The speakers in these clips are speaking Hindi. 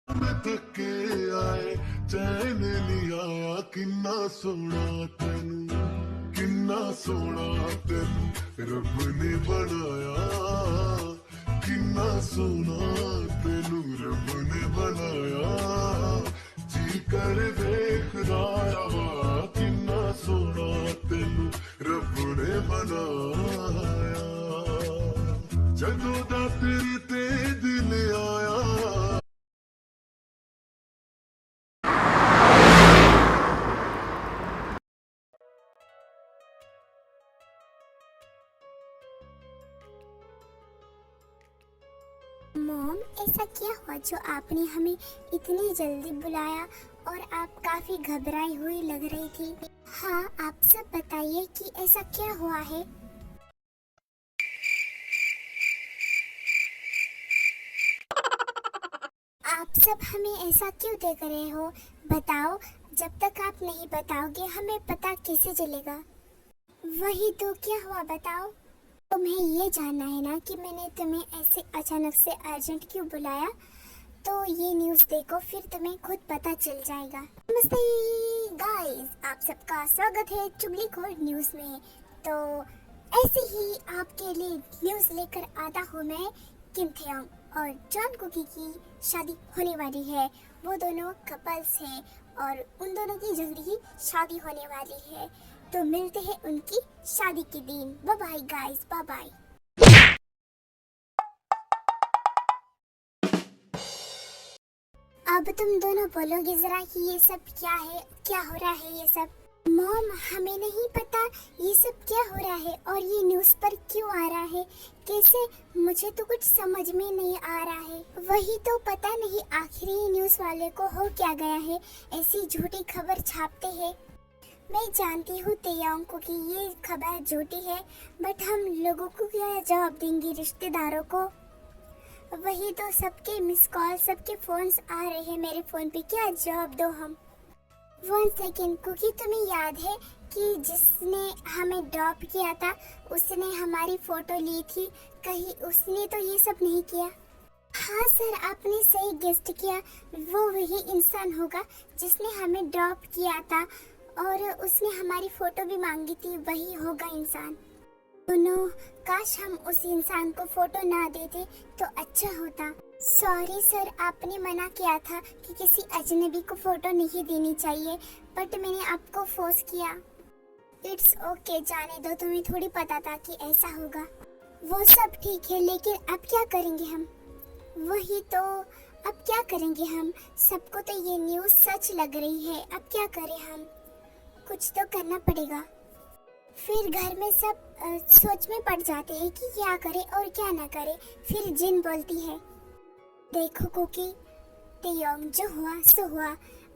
मैं थके आए चैन लिया किन्ना सोना तेनू किन्ना सोना तेनू रब ने बनाया किन्ना सोना तेनू रब ने बनाया जी कर देखदा रहा किन्ना सोना तेनू रब ने बनाया जदों दा तेरे ते दिल आया। मॉम, ऐसा क्या हुआ जो आपने हमें इतनी जल्दी बुलाया और आप काफी घबराई हुई लग रही थी। हाँ, आप सब बताइए कि ऐसा क्या हुआ है। आप सब हमें ऐसा क्यों देख रहे हो, बताओ। जब तक आप नहीं बताओगे हमें पता कैसे चलेगा। वही तो, क्या हुआ बताओ। तुम्हें ये जानना है ना कि मैंने तुम्हें ऐसे अचानक से अर्जेंट क्यों बुलाया। तो ये न्यूज़ देखो, फिर तुम्हें खुद पता चल जाएगा। नमस्ते गाइस, आप सबका स्वागत है चुगलीखोर न्यूज़ में। तो ऐसे ही आपके लिए न्यूज़ लेकर आता हूँ मैं। किम थेयोंग और जॉन कुकी की शादी होने वाली है। वो दोनों कपल्स हैं और उन दोनों की जल्दी ही शादी होने वाली है। तो मिलते हैं उनकी शादी के दिन। Bye bye guys, bye bye. अब तुम दोनों बोलोगे जरा कि ये सब क्या है, क्या हो रहा है ये सब। मॉम, हमें नहीं पता ये सब क्या हो रहा है और ये न्यूज़ पर क्यों आ रहा है, कैसे, मुझे तो कुछ समझ में नहीं आ रहा है। वही तो पता नहीं आखिर ये न्यूज़ वाले को हो क्या गया है, ऐसी झूठी खबर छापते हैं। मैं जानती हूँ तेयांग को कि ये खबर झूठी है, बट हम लोगों को क्या जवाब देंगे, रिश्तेदारों को। वही तो, सबके मिस कॉल, सबके फोन्स आ रहे हैं मेरे फोन पे, क्या जवाब दो हम। 1 सेकेंड, क्योंकि तुम्हें याद है कि जिसने हमें ड्रॉप किया था उसने हमारी फोटो ली थी, कहीं उसने तो ये सब नहीं किया। हाँ सर, आपने सही गेस्ट किया, वो वही इंसान होगा जिसने हमें ड्रॉप किया था और उसने हमारी फोटो भी मांगी थी, वही होगा इंसान। दोनों, काश हम उस इंसान को फोटो ना देते तो अच्छा होता। सॉरी सर, आपने मना किया था कि किसी अजनबी को फोटो नहीं देनी चाहिए, बट मैंने आपको फोर्स किया। इट्स ओके, जाने दो, तुम्हें थोड़ी पता था कि ऐसा होगा। वो सब ठीक है, लेकिन अब क्या करेंगे हम। वही तो, अब क्या करेंगे हम, सबको तो ये न्यूज़ सच लग रही है, अब क्या करें हम, कुछ तो करना पड़ेगा। फिर घर में सब सोच में पड़ जाते हैं कि क्या करे और क्या ना करे। फिर जिन बोलती है, देखो कुकी, तेयोंग, जो हुआ सो हुआ।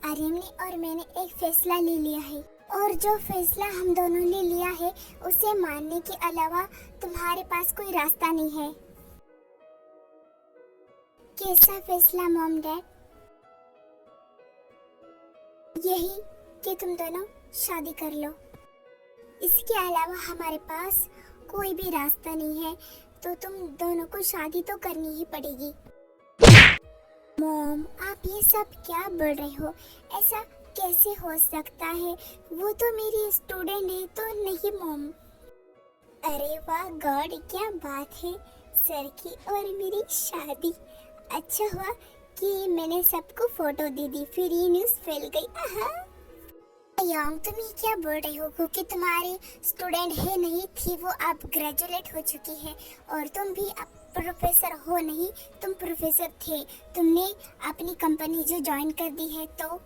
आर्यन ने और मैंने एक फैसला ले लिया है और जो फैसला हम दोनों ने लिया है उसे मानने के अलावा तुम्हारे पास कोई रास्ता नहीं है। कैसा फैसला मॉम डैड? यही कि तुम दोनों शादी कर लो, इसके अलावा हमारे पास कोई भी रास्ता नहीं है। तो तुम दोनों को शादी तो करनी ही पड़ेगी। मॉम, आप ये सब क्या बोल रहे हो, ऐसा कैसे हो सकता है, वो तो मेरी स्टूडेंट है। तो नहीं मॉम। अरे वाह गॉड, क्या बात है, सर की और मेरी शादी। अच्छा हुआ कि मैंने सबको फोटो दे दी, फिर ये न्यूज़ फैल गई। आहा, योंग, तुम ये क्या बोल रही हो, क्योंकि तुम्हारी स्टूडेंट है नहीं थी, वो अब ग्रेजुएट हो चुकी है और तुम भी अब प्रोफेसर हो नहीं, तुम प्रोफेसर थे, तुमने अपनी कंपनी जो ज्वाइन कर दी है। तो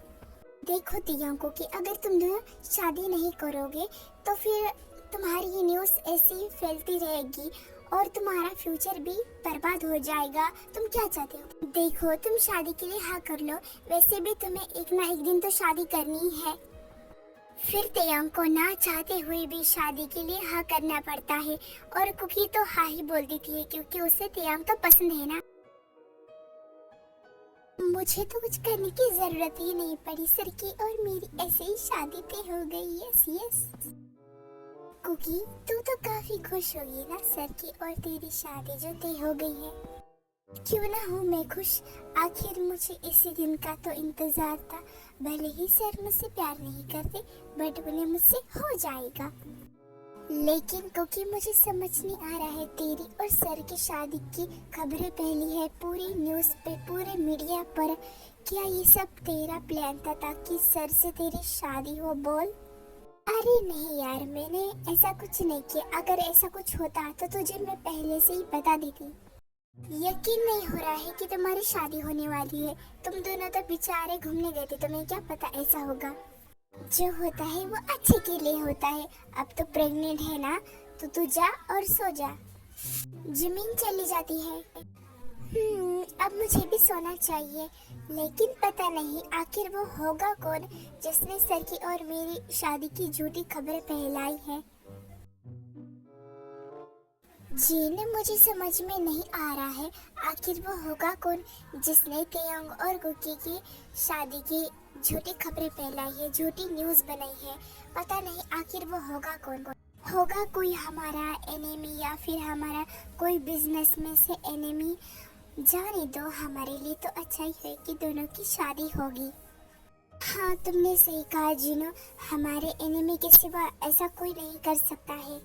देखो तियांग को कि अगर तुम दोनों शादी नहीं करोगे तो फिर तुम्हारी ये न्यूज़ ऐसी फैलती रहेगी और तुम्हारा फ्यूचर भी बर्बाद हो जाएगा। तुम क्या चाहते हो? देखो, तुम शादी के लिए हाँ कर लो, वैसे भी तुम्हें एक ना एक दिन तो शादी करनी ही है। फिर तेयांग को ना चाहते हुए भी शादी के लिए हाँ करना पड़ता है और कुकी तो हाँ ही बोल देती है क्योंकि उसे तेयांग तो पसंद है ना। मुझे तो कुछ करने की जरूरत ही नहीं पड़ी, सर की और मेरी ऐसे ही शादी तय हो गई। यस यस कुकी, तू तो काफी खुश होगी ना, सर की और तेरी शादी जो तय हो गई है। क्यों ना हूँ मैं खुश, आखिर मुझे इसी दिन का तो इंतजार था। भले ही सर मुझसे प्यार नहीं करते, बट उन्हें मुझसे हो जाएगा। लेकिन क्योंकि मुझे समझ नहीं आ रहा है, तेरी और सर की शादी की खबरें फैली है पूरी न्यूज़ पे, पूरे मीडिया पर। क्या ये सब तेरा प्लान था ताकि सर से तेरी शादी हो? बोल। अरे नहीं यार, मैंने ऐसा कुछ नहीं किया। अगर ऐसा कुछ होता तो तुझे मैं पहले से ही बता देती। यकीन नहीं हो रहा है कि तुम्हारी शादी होने वाली है। तुम दोनों तो बेचारे घूमने गए थे, तुम्हें क्या पता ऐसा होगा। जो होता है वो अच्छे के लिए होता है। अब तो प्रेग्नेंट है ना, तो तू जा और सो जा। जमीन चली जाती है। अब मुझे भी सोना चाहिए, लेकिन पता नहीं आखिर वो होगा कौन जिसने सर की और मेरी शादी की झूठी खबरें फैलाई है। जीन मुझे समझ में नहीं आ रहा है, आखिर वो होगा कौन जिसने तेयंग और गुकी की शादी की झूठी खबरें फैलाई है, झूठी न्यूज़ बनाई है। पता नहीं आखिर वो होगा कौन। होगा कोई हमारा एनिमी या फिर हमारा कोई बिजनेस में से एनिमी। जाने दो, हमारे लिए तो अच्छा ही है कि दोनों की शादी होगी। हाँ, तुमने सही कहा जीनो, हमारे एनिमी के सिवा ऐसा कोई नहीं कर सकता है।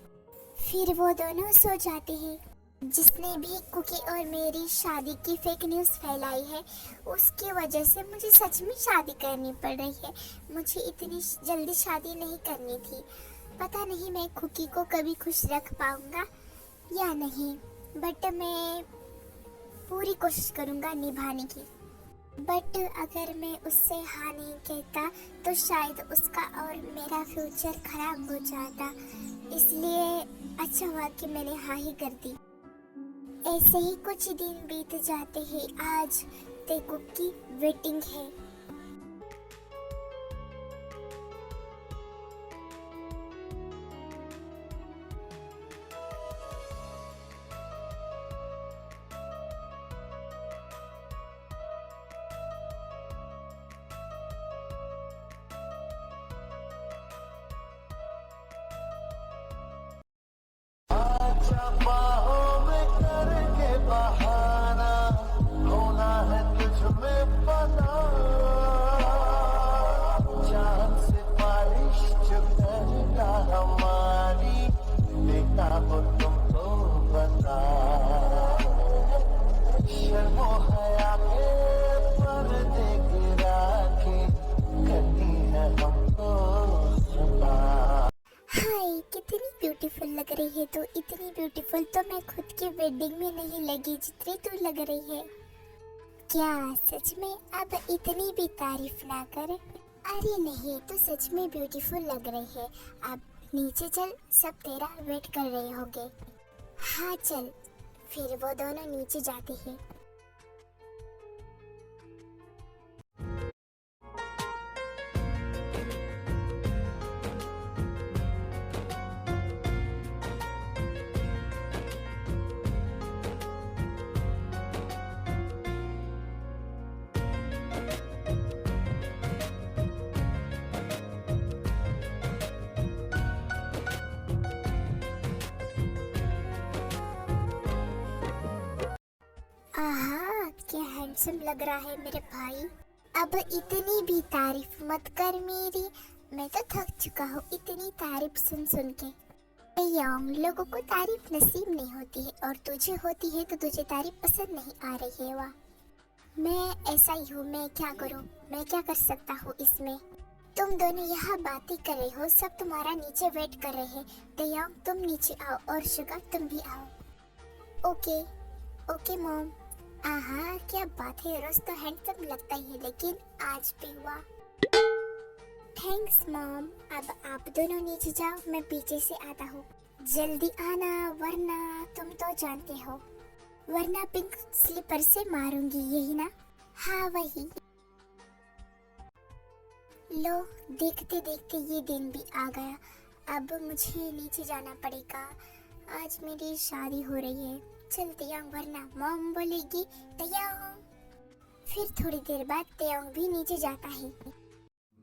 फिर वो दोनों सो जाते हैं। जिसने भी कुकी और मेरी शादी की फेक न्यूज़ फैलाई है, उसकी वजह से मुझे सच में शादी करनी पड़ रही है। मुझे इतनी जल्दी शादी नहीं करनी थी। पता नहीं मैं कुकी को कभी खुश रख पाऊंगा या नहीं, बट मैं पूरी कोशिश करूंगा निभाने की। बट अगर मैं उससे हाँ नहीं कहता तो शायद उसका और मेरा फ्यूचर खराब हो जाता। इसलिए अच्छा हुआ कि मैंने हाँ ही कर दी। ऐसे ही कुछ दिन बीत जाते हैं। आज तेको की वेटिंग है। बाहों में करके बहाना होना है तुझ में पना, चांद से बारिश जो पहला हमारी देखा हो तुमको बता, शर्मो हया के पर्दे गिरा के करती है हमको सदा। हाय, कितनी ब्यूटीफुल लग रही है तू। इतनी ब्यूटीफुल तो मैं खुद की वेडिंग में नहीं लगी जितनी तू लग रही है। क्या सच में? अब इतनी भी तारीफ ना कर। अरे नहीं, तू सच में ब्यूटीफुल लग रही है। अब नीचे चल, सब तेरा वेट कर रहे होंगे। हाँ चल। फिर वो दोनों नीचे जाते हैं। आहा, क्या हैंडसम लग रहा है मेरे भाई। अब इतनी भी तारीफ मत कर मेरी, मैं तो थक चुका हूँ इतनी तारीफ सुन सुन के। यंग लोगों को तारीफ नसीब नहीं होती है, और तुझे होती है तो तुझे तारीफ पसंद नहीं आ रही है। वाह, मैं ऐसा ही हूँ, मैं क्या करूँ, मैं क्या कर सकता हूँ इसमें। तुम दोनों यहाँ बातें कर रहे हो, सब तुम्हारा नीचे वेट कर रहे हैं। दयांग तुम नीचे आओ और शुगर तुम भी आओ। Okay okay mom. आहा, क्या बात है, रोज तो हैंडसम लगता ही है, लेकिन आज भी हुआ। Thanks mom. अब आप दोनों नीचे जाओ, मैं पीछे से आता हूँ। जल्दी आना, वरना तुम तो जानते हो, वरना पिंक स्लीपर से मारूंगी, यही ना? हाँ वही। लो, देखते देखते ये दिन भी आ गया। अब मुझे नीचे जाना पड़ेगा, आज मेरी शादी हो रही है। चल तयांग, वरना मॉम बोलेगी तयांग। फिर थोड़ी देर बाद तयांग भी नीचे जाता है।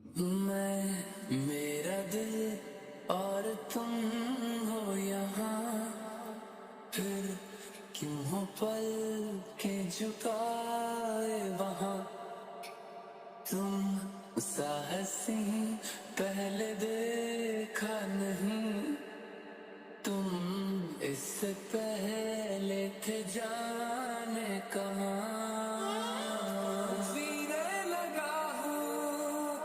मैं, मेरा दिल और तुम हो यहाँ, फिर क्यों हो पल के झुकाए वहाँ तुम सा हंसी पहले देखा नहीं तुम इससे पहले थे जाने कहाँ जीने लगा हूँ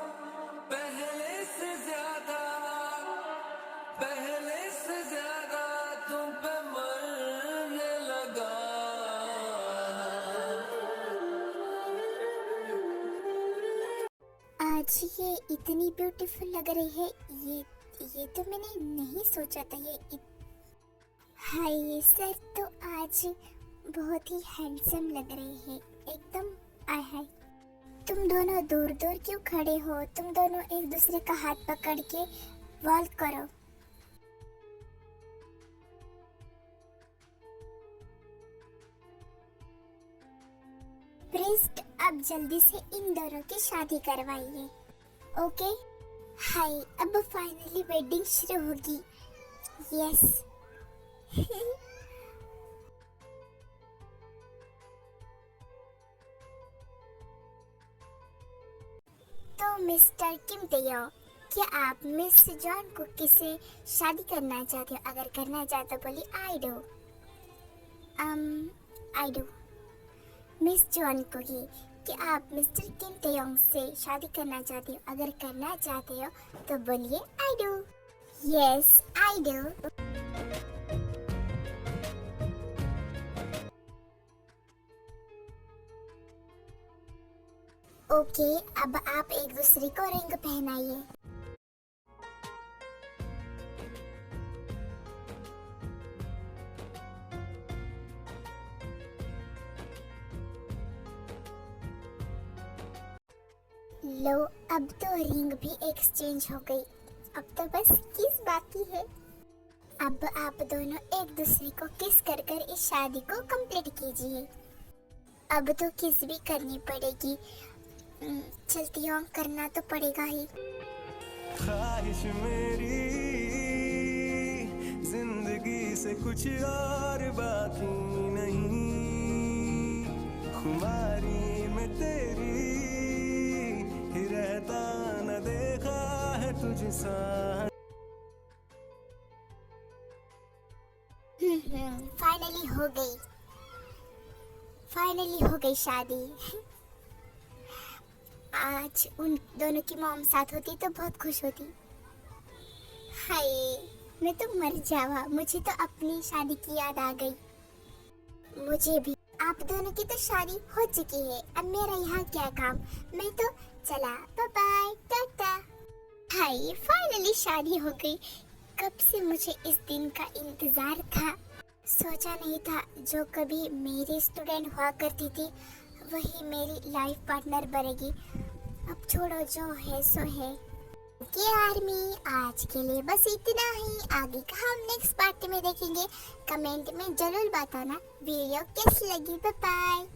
पहले से ज्यादा तुम पे मरने लगा आज ये इतनी ब्यूटीफुल लग रही है। ये तो मैंने नहीं सोचा था। हाय सर तो आज बहुत ही हैंडसम लग रहे हैं एकदम। आय हाय, तुम दोनों दूर दूर क्यों खड़े हो? तुम दोनों एक दूसरे का हाथ पकड़ के वॉक करो। प्रिस्ट अब जल्दी से इन दोनों की शादी करवाइए। ओके। हाय, अब फाइनली वेडिंग शुरू होगी। यस। तो मिस्टर किम तेयो, क्या आप मिस जॉन को किससे शादी करना चाहते हो? अगर करना चाहते हो बोलिए I do. I do. Miss John को ही कि आप मिस्टर किम तेयोंग से शादी करना चाहते हो? अगर करना चाहते हो तो बोलिए I do. Yes I do. Okay, अब आप एक दूसरे को रिंग पहनाइए। लो, अब तो रिंग भी एक्सचेंज हो गई। अब तो बस किस बाकी है। अब आप दोनों एक दूसरे को किस कर कर इस शादी को कंप्लीट कीजिए। अब तो किस भी करनी पड़ेगी। चलती हूँ, करना तो पड़ेगा ही। ख्वाहिश मेरी जिंदगी से कुछ और बाकी नहीं, खुमारी में तेरी ही रहता न देखा है तुझसा। फाइनली हो गई शादी। आज उन दोनों की मॉम साथ होती तो बहुत खुश होती। हाय, मैं तो मर जावा। मुझे तो अपनी शादी की याद आ गई। मुझे भी। आप दोनों की तो शादी हो चुकी है, अब मेरा यहाँ क्या काम। मैं तो चला, बाय बाय, टाटा। हाय, फाइनली शादी हो गई। कब से मुझे इस दिन का इंतजार था। सोचा नहीं था जो कभी मेरी स्टूडेंट हुआ करती थी वही मेरी लाइफ पार्टनर बनेगी। अब छोड़ो, जो है सो है। ओके आर्मी, आज के लिए बस इतना ही। आगे का हम नेक्स्ट पार्ट में देखेंगे। कमेंट में जरूर बताना वीडियो कैसी लगी। Bye bye.